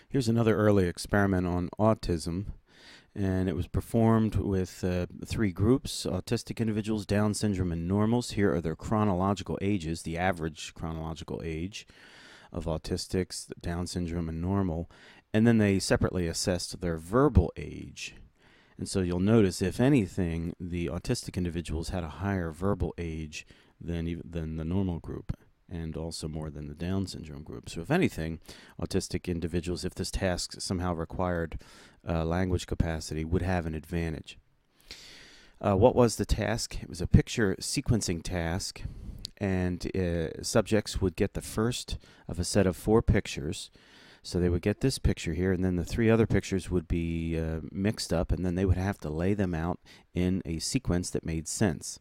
Here's another early experiment on autism, and it was performed with three groups: autistic individuals, Down syndrome, and normals. Here are their chronological ages, the average chronological age of autistics, Down syndrome, and normal. And then they separately assessed their verbal age. And so you'll notice, if anything, the autistic individuals had a higher verbal age than the normal group, and also more than the Down syndrome group. So if anything, autistic individuals, if this task somehow required language capacity, would have an advantage. What was the task? It was a picture sequencing task, and subjects would get the first of a set of 4 pictures. So they would get this picture here, and then the 3 other pictures would be mixed up, and then they would have to lay them out in a sequence that made sense.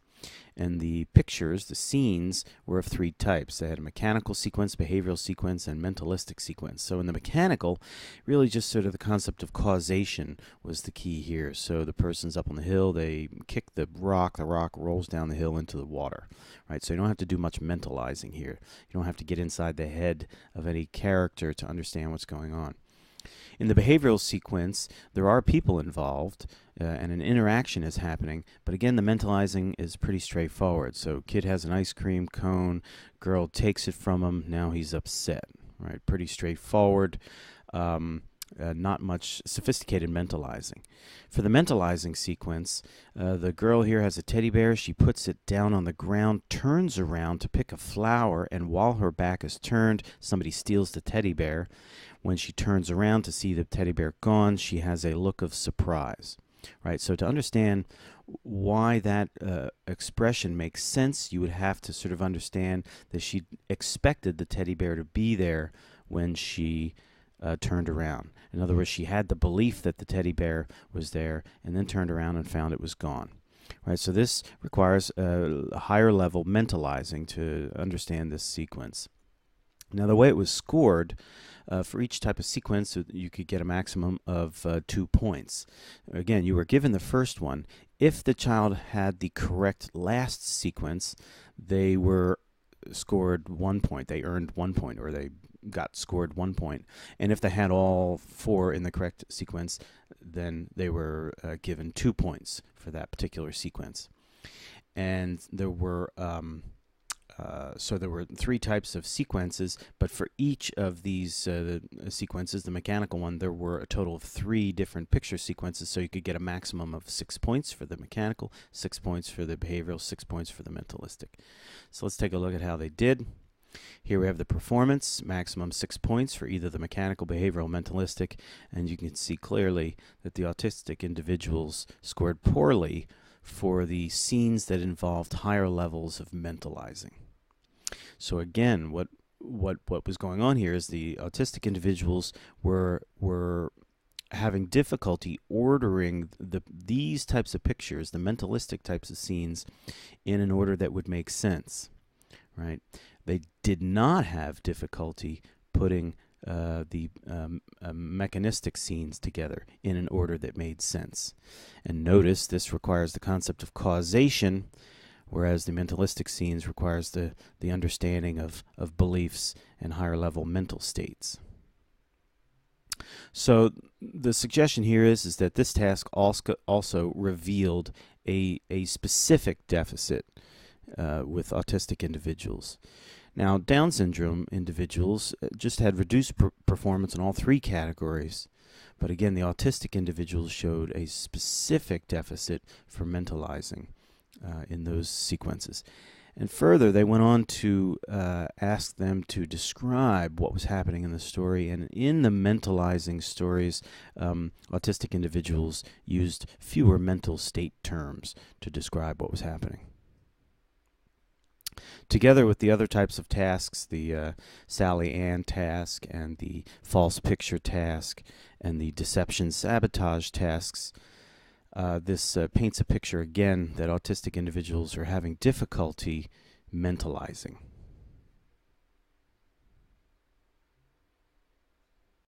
And the pictures, the scenes, were of 3 types. They had a mechanical sequence, behavioral sequence, and mentalistic sequence. So in the mechanical, really just sort of the concept of causation was the key here. So the person's up on the hill, they kick the rock rolls down the hill into the water. Right? So you don't have to do much mentalizing here. You don't have to get inside the head of any character to understand what's going on. In the behavioral sequence, there are people involved, and an interaction is happening, but again, the mentalizing is pretty straightforward. So kid has an ice cream cone, girl takes it from him, now he's upset. Right? Pretty straightforward. Not much sophisticated mentalizing. For the mentalizing sequence, the girl here has a teddy bear. She puts it down on the ground, turns around to pick a flower, and while her back is turned, somebody steals the teddy bear. When she turns around to see the teddy bear gone, she has a look of surprise. Right? So to understand why that expression makes sense, you would have to sort of understand that she expected the teddy bear to be there when she turned around. In other words, she had the belief that the teddy bear was there, and then turned around and found it was gone. Right, so this requires a higher level mentalizing to understand this sequence. Now, the way it was scored, for each type of sequence, you could get a maximum of 2 points. Again, you were given the first one. If the child had the correct last sequence, they were scored 1 point. They earned 1 point, or they got scored 1 point. And if they had all 4 in the correct sequence, then they were given 2 points for that particular sequence. And there were so there were 3 types of sequences, but for each of these sequences, the mechanical one, there were a total of 3 different picture sequences, so you could get a maximum of 6 points for the mechanical, 6 points for the behavioral, 6 points for the mentalistic. So let's take a look at how they did. Here we have the performance, maximum 6 points for either the mechanical, behavioral, mentalistic, and you can see clearly that the autistic individuals scored poorly for the scenes that involved higher levels of mentalizing. So again, what was going on here is the autistic individuals were having difficulty ordering these types of pictures, the mentalistic types of scenes, in an order that would make sense. Right? They did not have difficulty putting the mechanistic scenes together in an order that made sense. And notice this requires the concept of causation, whereas the mentalistic scenes requires the understanding of beliefs and higher level mental states. So the suggestion here is that this task also revealed a specific deficit with autistic individuals. Now, Down syndrome individuals just had reduced performance in all 3 categories, but again, the autistic individuals showed a specific deficit for mentalizing in those sequences. And further, they went on to ask them to describe what was happening in the story, and in the mentalizing stories, autistic individuals used fewer mental state terms to describe what was happening. Together with the other types of tasks, the Sally Ann task and the false picture task and the deception sabotage tasks, this paints a picture again that autistic individuals are having difficulty mentalizing.